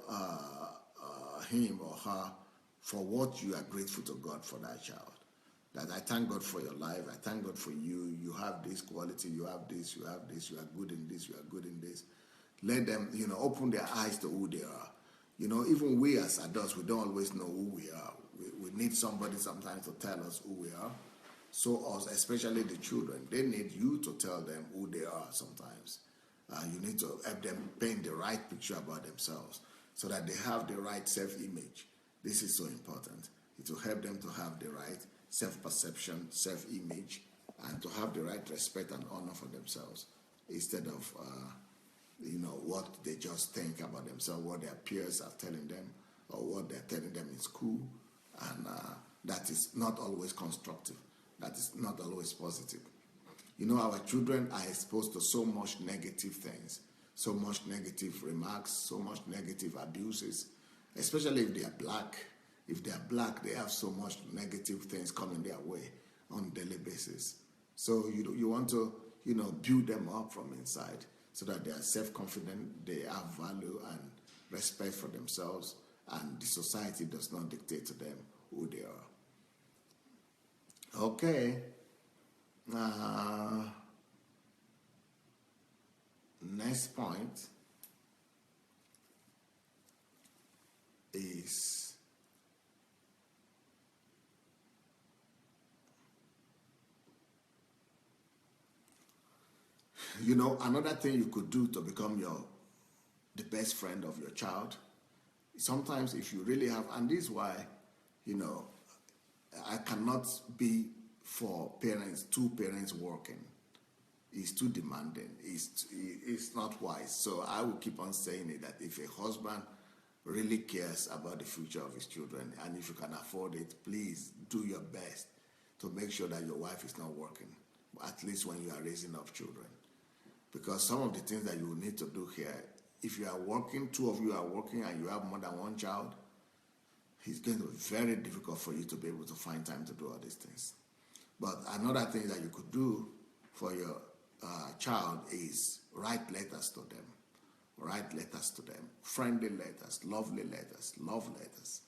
him or her for what you are grateful to God for that child. That I thank God for your life. I thank God for you. You have this quality. You have this. You have this. You are good in this. You are good in this. Let them, open their eyes to who they are. Even we as adults, we don't always know who we are. We need somebody sometimes to tell us who we are. So us, especially the children, they need you to tell them who they are sometimes. You need to help them paint the right picture about themselves so that they have the right self-image. This is so important. It will help them to have the right self-perception, self-image, and to have the right respect and honor for themselves instead of, what they just think about themselves, what their peers are telling them, or what they're telling them in school. And that is not always constructive. That is not always positive. Our children are exposed to so much negative things, so much negative remarks, so much negative abuses, especially if they are black. If they are black, they have so much negative things coming their way on a daily basis. So you want to, build them up from inside so that they are self-confident, they have value and respect for themselves, and the society does not dictate to them who they are. Okay. Next point is another thing you could do to become the best friend of your child. Sometimes if you really have, and this is why I cannot be for two parents working. It's too demanding. It's not wise. So I will keep on saying it, that if a husband really cares about the future of his children, and if you can afford it, please do your best to make sure that your wife is not working, at least when you are raising up children. Because some of the things that you will need to do here, if you are working, two of you are working and you have more than one child, it's going to be very difficult for you to be able to find time to do all these things. But another thing that you could do for your child is write letters to them. Write letters to them. Friendly letters, lovely letters, love letters.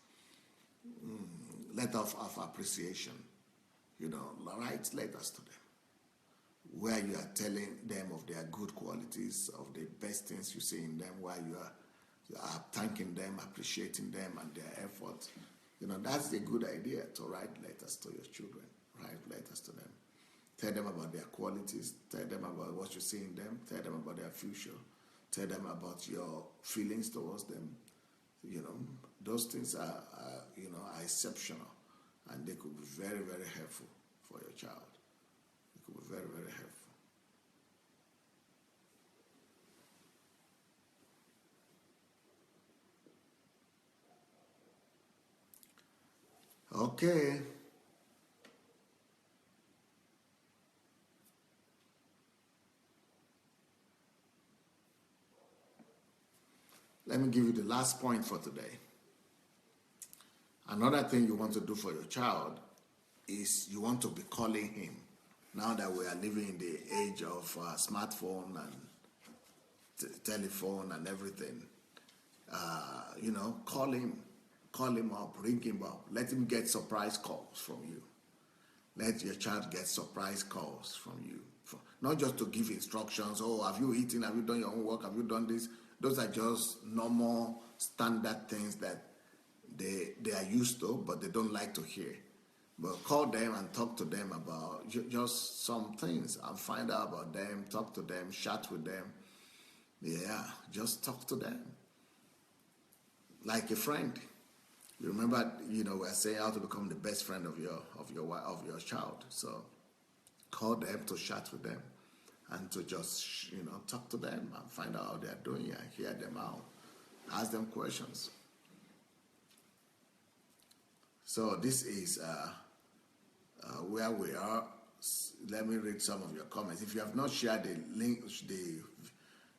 Letter of appreciation. Write letters to them, where you are telling them of their good qualities, of the best things you see in them, where you are thanking them, appreciating them and their efforts. That's a good idea, to write letters to your children. Write letters to them. Tell them about their qualities. Tell them about what you see in them. Tell them about their future. Tell them about your feelings towards them. Those things are exceptional, and they could be very, very helpful for your child. They could be very, very helpful. Okay. Let me give you the last point for today. Another thing you want to do for your child is you want to be calling him. Now that we are living in the age of smartphone and telephone and everything, call him up, ring him up, let him get surprise calls from you. Let your child get surprise calls from you. Not just to give instructions, have you eaten, have you done your homework, have you done this? Those are just normal, standard things that they are used to, but they don't like to hear. But call them and talk to them about just some things and find out about them, talk to them, chat with them. Yeah, just talk to them. Like a friend. You remember, we're saying how to become the best friend of your child. So call them, to chat with them, and to just talk to them and find out how they're doing and hear them out. Ask them questions. So this is where we are. Let me read some of your comments. If you have not shared the link,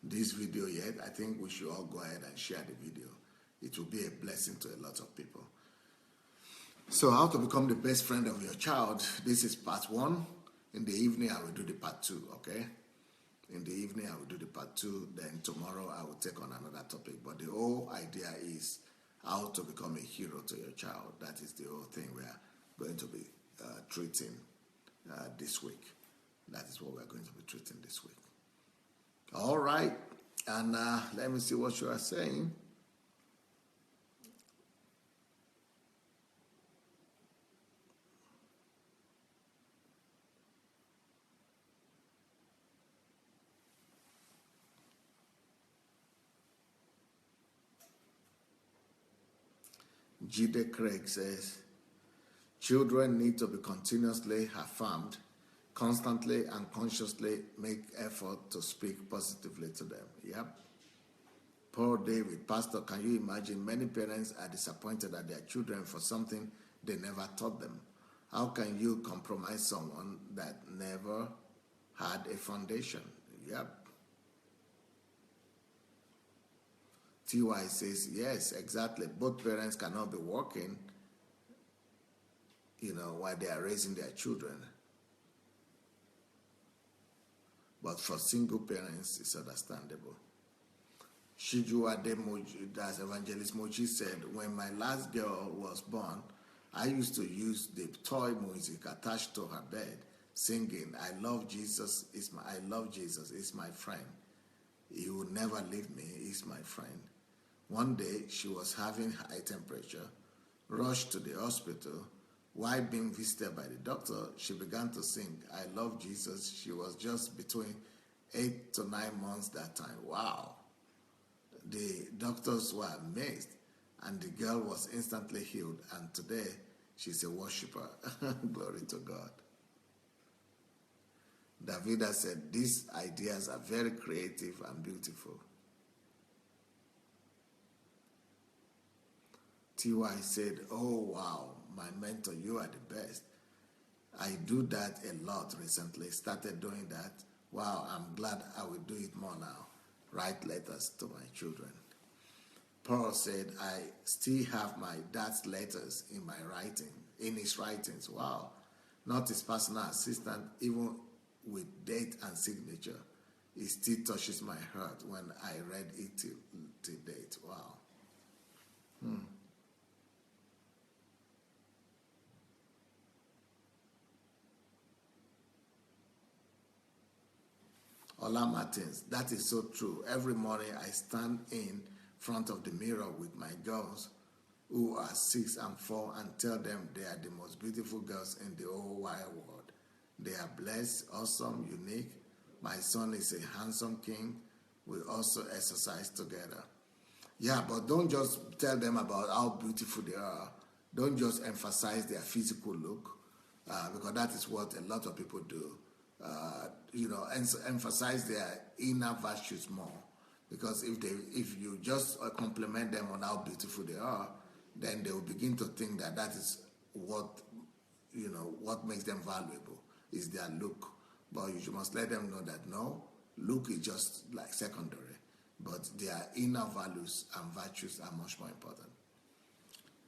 this video yet, I think we should all go ahead and share the video. It will be a blessing to a lot of people. So how to become the best friend of your child. This is part 1. In the evening, I will do the part 2, okay? In the evening, I will do the part 2. Then tomorrow, I will take on another topic. But the whole idea is how to become a hero to your child. That is the whole thing we are going to be treating this week. That is what we're going to be treating this week. All right. And let me see what you are saying. Jide Craig says, children need to be continuously affirmed, constantly and consciously make effort to speak positively to them. Yep. Paul David, Pastor, can you imagine many parents are disappointed at their children for something they never taught them? How can you compromise someone that never had a foundation? Yep. TY says, yes, exactly. Both parents cannot be working, while they are raising their children. But for single parents, it's understandable. Shiju Ademoji, that's Evangelist Moji, said, when my last girl was born, I used to use the toy music attached to her bed, singing, I love Jesus, is my friend. He will never leave me, he's my friend. One day, she was having high temperature, rushed to the hospital. While being visited by the doctor, she began to sing, I love Jesus. She was just between 8 to 9 months that time. Wow. The doctors were amazed, and the girl was instantly healed, and today she's a worshiper. Glory to God. Davida said, these ideas are very creative and beautiful. TY said, oh wow, my mentor, you are the best. I do that a lot recently, started doing that. Wow, I'm glad I will do it more now. Write letters to my children. Paul said, I still have my dad's letters in his writings. Wow. Not his personal assistant, even with date and signature. It still touches my heart when I read it to date. Wow. Ola Martins, that is so true. Every morning I stand in front of the mirror with my girls who are 6 and 4 and tell them they are the most beautiful girls in the whole wide world. They are blessed, awesome, unique. My son is a handsome king. We also exercise together. Yeah, but don't just tell them about how beautiful they are. Don't just emphasize their physical look, because that is what a lot of people do. Emphasize their inner virtues more. Because if you just compliment them on how beautiful they are, then they will begin to think that is what makes them valuable is their look. But you must let them know that no, look is just like secondary, but their inner values and virtues are much more important.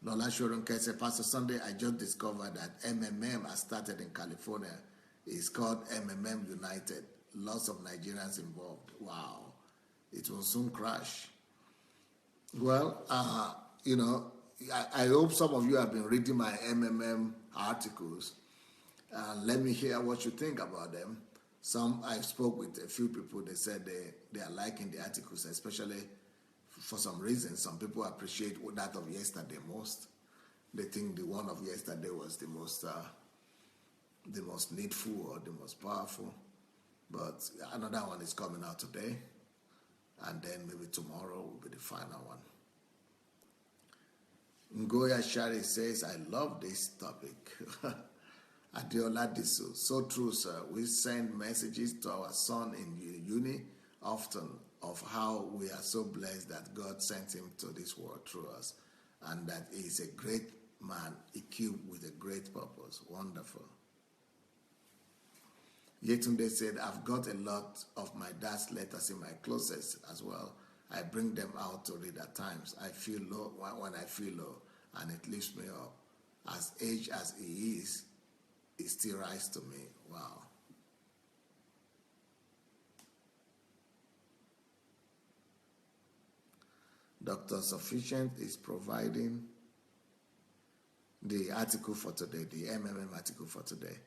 Lola Shorunke said, Pastor Sunday, I just discovered that MMM has started in California. It's called MMM United. Lots of Nigerians involved. Wow. It will soon crash. Well, I hope some of you have been reading my MMM articles. Let me hear what you think about them. I spoke with a few people. They said they are liking the articles, especially for some reason. Some people appreciate that of yesterday most. They think the one of yesterday was the most needful or the most powerful. But another one is coming out today, and then maybe tomorrow will be the final one. Ngoya Shari says, I love this topic. Adiola Disu, so true, sir. We send messages to our son in uni often of how we are so blessed that God sent him to this world through us and that he is a great man equipped with a great purpose. Wonderful. Yetunde said, I've got a lot of my dad's letters in my closet as well. I bring them out to read at times. I feel low when I feel low, and it lifts me up. As aged as he is, it still rises to me. Wow. Dr. Sufficient is providing the article for today, the MMM article for today.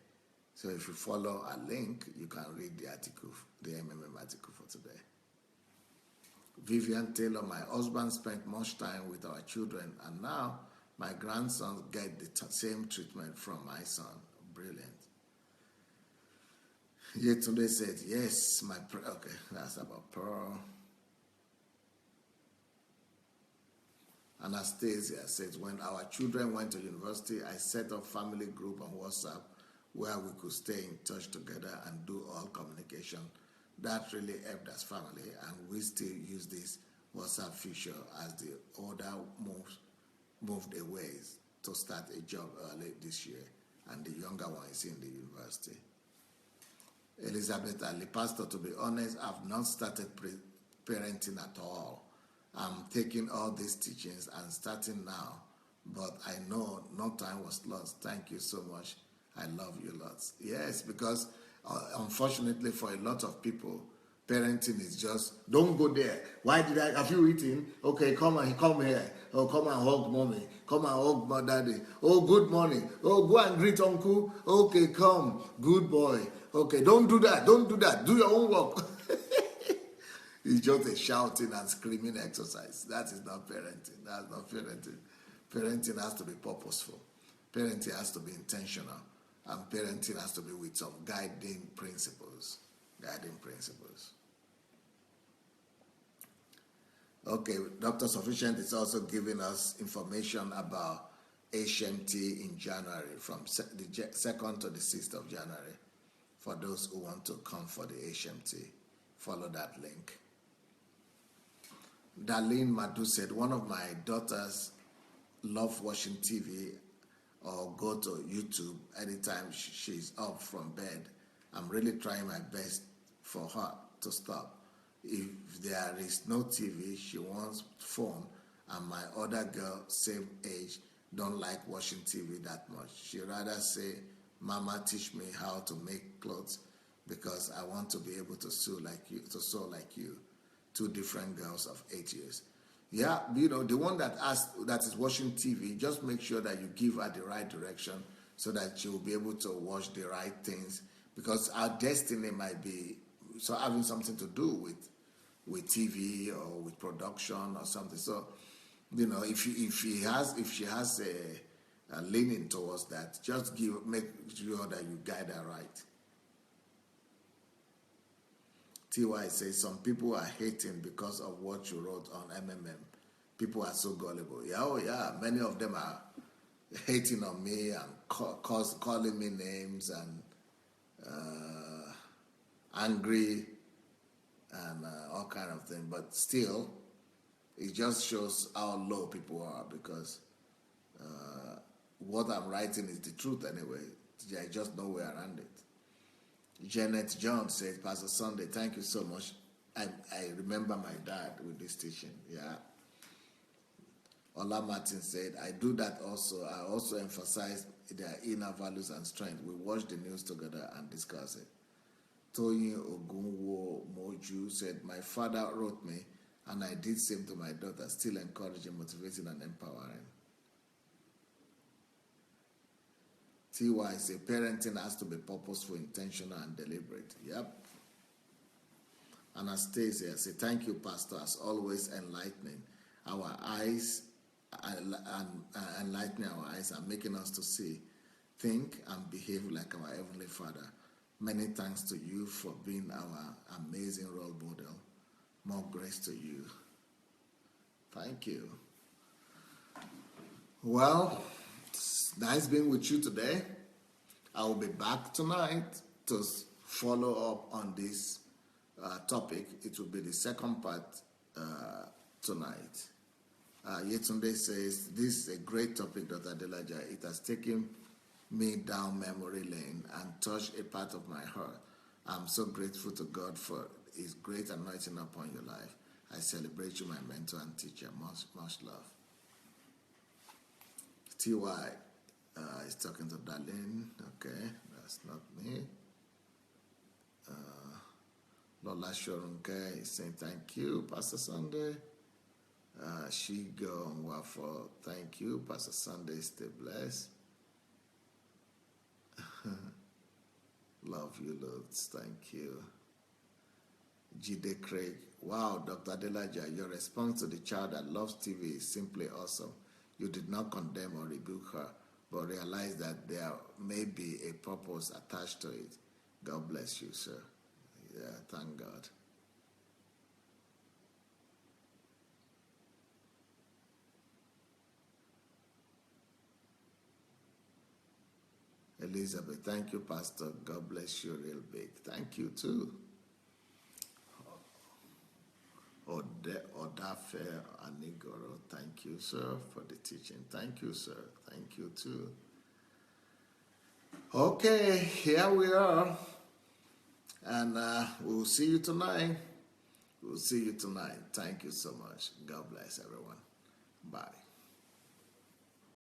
So if you follow a link, you can read the article, the MMM article for today. Vivian Taylor, my husband spent much time with our children, and now my grandsons get the same treatment from my son. Brilliant. Yetunde said, yes, okay, that's about Pearl. Anastasia says, when our children went to university, I set up family group on WhatsApp where we could stay in touch together and do all communication. That really helped us family, and we still use this WhatsApp feature as the older moved away to start a job early this year, and the younger one is in the university. Elizabeth Ali, Pastor, to be honest, I've not started parenting at all. I'm taking all these teachings and starting now, but I know no time was lost. Thank you so much. I love you lots. Yes, because unfortunately for a lot of people, parenting is just, don't go there. Why did have you eaten? Okay, come here. Oh, come and hug mommy. Come and hug my daddy. Oh, good morning. Oh, go and greet uncle. Okay, come. Good boy. Okay, don't do that. Do your own work. It's just a shouting and screaming exercise. That is not parenting. That's not parenting. Parenting has to be purposeful. Parenting has to be intentional. And parenting has to be with some guiding principles. Okay, Dr. Sufficient is also giving us information about HMT in January, from the 2nd to the 6th of January. For those who want to come for the HMT, follow that link. Darlene Madu said, one of my daughters love watching TV or go to YouTube anytime she's up from bed. I'm really trying my best for her to stop. If there is no TV, she wants phone, and my other girl, same age, don't like watching TV that much. She rather say, Mama, teach me how to make clothes because I want to be able to sew like you. Two different girls of 8 years. Yeah, the one that is watching TV, just make sure that you give her the right direction so that she will be able to watch the right things, because our destiny might be having something to do with TV or with production or something. So, if she has a leaning towards that, just make sure that you guide her right. TY says, some people are hating because of what you wrote on MMM. People are so gullible. Yeah, many of them are hating on me and calling me names and angry and all kind of things. But still, it just shows how low people are, because what I'm writing is the truth anyway. There's just no way around it. Janet John says, Pastor Sunday, thank you so much. I remember my dad with this teaching. Yeah. Ola Martin said, I do that also. I also emphasize their inner values and strength. We watch the news together and discuss it. Toyin Ogunwo Moju said, my father wrote me, and I did same to my daughter, still encouraging, motivating, and empowering. TY says, parenting has to be purposeful, intentional, and deliberate. Yep. Anastasia says, thank you, Pastor, as always enlightening our eyes and enlightening our eyes and making us to see, think, and behave like our Heavenly Father. Many thanks to you for being our amazing role model. More grace to you. Thank you. Well, it's nice being with you today. I will be back tonight to follow up on this topic. It will be the second part tonight. Yetunde says, this is a great topic, Dr. Adelaja. It has taken me down memory lane and touched a part of my heart. I'm so grateful to God for his great anointing upon your life. I celebrate you, my mentor and teacher. Much, much love. TY is talking to Darlene. Okay, that's not me. Lola Shorunke is saying thank you, Pastor Sunday. Shigo Nwafo, thank you, Pastor Sunday. Stay blessed. Love you, loads. Thank you. Jide Craig. Wow, Dr. Adelaja, your response to the child that loves TV is simply awesome. You did not condemn or rebuke her, but realized that there may be a purpose attached to it. God bless you, sir. Yeah, thank God. Elizabeth, thank you, Pastor. God bless you real big. Thank you, too. Odafe Anigoro, thank you, sir, for the teaching. Thank you, sir. Thank you, too. Okay, here we are. And we'll see you tonight. We'll see you tonight. Thank you so much. God bless everyone. Bye.